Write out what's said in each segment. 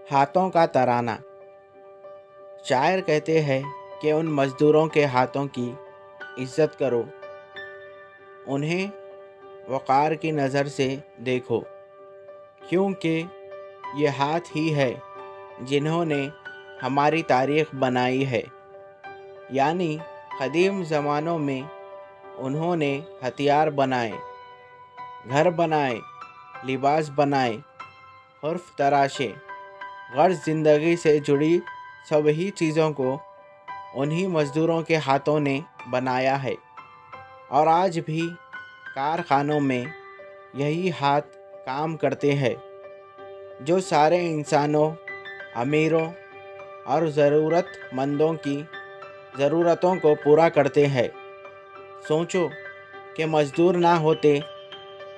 हाथों का तराना। शायर कहते हैं कि उन मज़दूरों के हाथों की इज़्ज़त करो, उन्हें वक़ार की नज़र से देखो, क्योंकि ये हाथ ही है जिन्होंने हमारी तारीख़ बनाई है। यानी क़दीम ज़मानों में उन्होंने हथियार बनाए, घर बनाए, लिबास बनाए, हर्फ़ तराशे, गर्ज़ ज़िंदगी से जुड़ी सभी चीज़ों को उन्हीं मज़दूरों के हाथों ने बनाया है। और आज भी कारखानों में यही हाथ काम करते हैं जो सारे इंसानों, अमीरों और ज़रूरतमंदों की ज़रूरतों को पूरा करते हैं। सोचो कि मज़दूर ना होते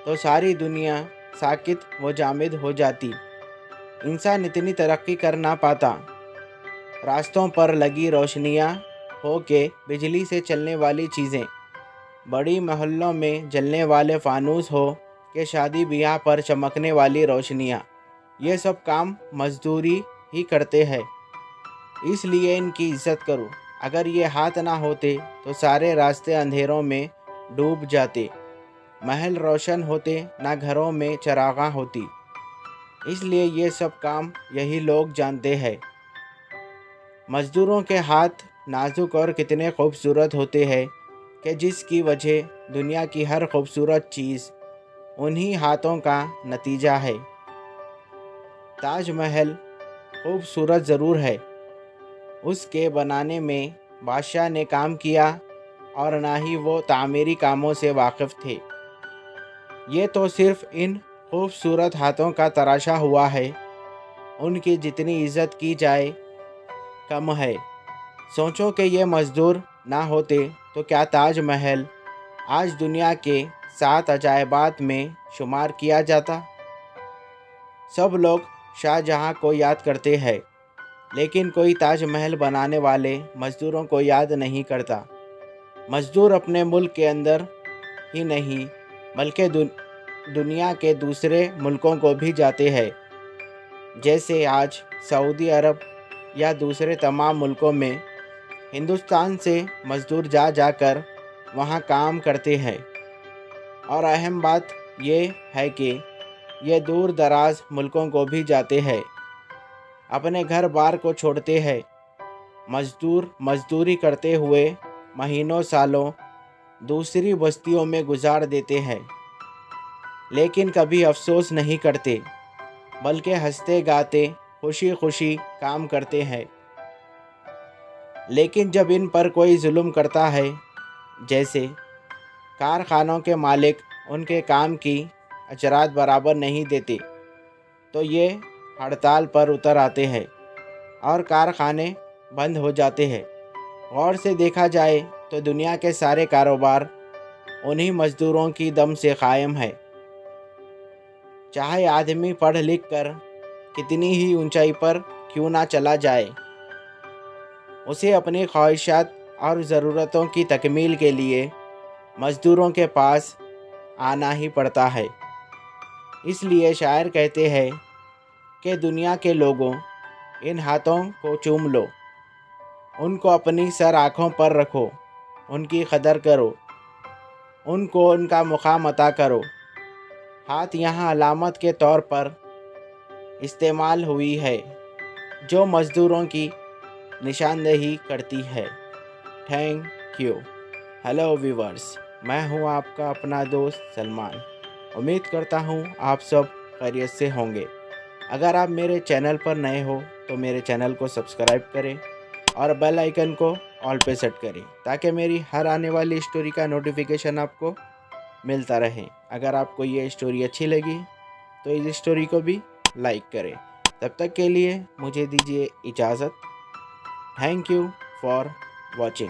तो सारी दुनिया साकित व जामिद हो जाती, इंसान इतनी तरक्की कर ना पाता। रास्तों पर लगी रोशनियाँ हो के बिजली से चलने वाली चीज़ें, बड़ी मोहल्लों में जलने वाले फानूस हो के शादी ब्याह पर चमकने वाली रोशनियाँ, ये सब काम मजदूरी ही करते हैं। इसलिए इनकी इज़्ज़त करो। अगर ये हाथ ना होते तो सारे रास्ते अंधेरों में डूब जाते, महल रोशन होते, ना घरों में चरागाह होती। इसलिए ये सब काम यही लोग जानते हैं। मज़दूरों के हाथ नाजुक और कितने खूबसूरत होते हैं कि जिसकी वजह दुनिया की हर खूबसूरत चीज़ उन्हीं हाथों का नतीजा है। ताजमहल खूबसूरत ज़रूर है, उसके बनाने में बादशाह ने काम किया और ना ही वो तामीरी कामों से वाकिफ़ थे। ये तो सिर्फ़ इन खूबसूरत हाथों का तराशा हुआ है। उनकी जितनी इज़्ज़त की जाए कम है। सोचो कि ये मज़दूर ना होते तो क्या ताजमहल आज दुनिया के 7 अजायबात में शुमार किया जाता। सब लोग शाहजहाँ को याद करते हैं, लेकिन कोई ताजमहल बनाने वाले मज़दूरों को याद नहीं करता। मज़दूर अपने मुल्क के अंदर ही नहीं बल्कि दुनिया के दूसरे मुल्कों को भी जाते हैं। जैसे आज सऊदी अरब या दूसरे तमाम मुल्कों में हिंदुस्तान से मज़दूर जा जाकर वहाँ काम करते हैं। और अहम बात ये है कि ये दूर दराज मुल्कों को भी जाते हैं, अपने घर बार को छोड़ते हैं, मज़दूर मज़दूरी करते हुए महीनों सालों दूसरी बस्तियों में गुजार देते हैं, लेकिन कभी अफसोस नहीं करते, बल्कि हंसते गाते खुशी खुशी काम करते हैं। लेकिन जब इन पर कोई जुल्म करता है, जैसे कारखानों के मालिक उनके काम की अजरात बराबर नहीं देते, तो ये हड़ताल पर उतर आते हैं और कारखाने बंद हो जाते हैं। गौर से देखा जाए तो दुनिया के सारे कारोबार उन्हीं मज़दूरों की दम से कायम है। चाहे आदमी पढ़ लिख कर कितनी ही ऊंचाई पर क्यों ना चला जाए, उसे अपनी ख्वाहिशात और ज़रूरतों की तकमील के लिए मज़दूरों के पास आना ही पड़ता है। इसलिए शायर कहते हैं कि दुनिया के लोगों, इन हाथों को चूम लो, उनको अपनी सर आँखों पर रखो, उनकी कदर करो, उनको उनका मुकाम अता करो। हाथ यहाँ अलामत के तौर पर इस्तेमाल हुई है जो मज़दूरों की निशानदेही करती है। Thank you. हेलो व्यूवर्स, मैं हूँ आपका अपना दोस्त सलमान। उम्मीद करता हूँ आप सब खैरियत से होंगे। अगर आप मेरे चैनल पर नए हो तो मेरे चैनल को सब्सक्राइब करें और बेल आइकन को ऑल पे सेट करें, ताकि मेरी हर आने वाली स्टोरी का नोटिफिकेशन आपको मिलता रहे। अगर आपको ये स्टोरी अच्छी लगी तो इस स्टोरी को भी लाइक करें। तब तक के लिए मुझे दीजिए इजाज़त। Thank you for watching.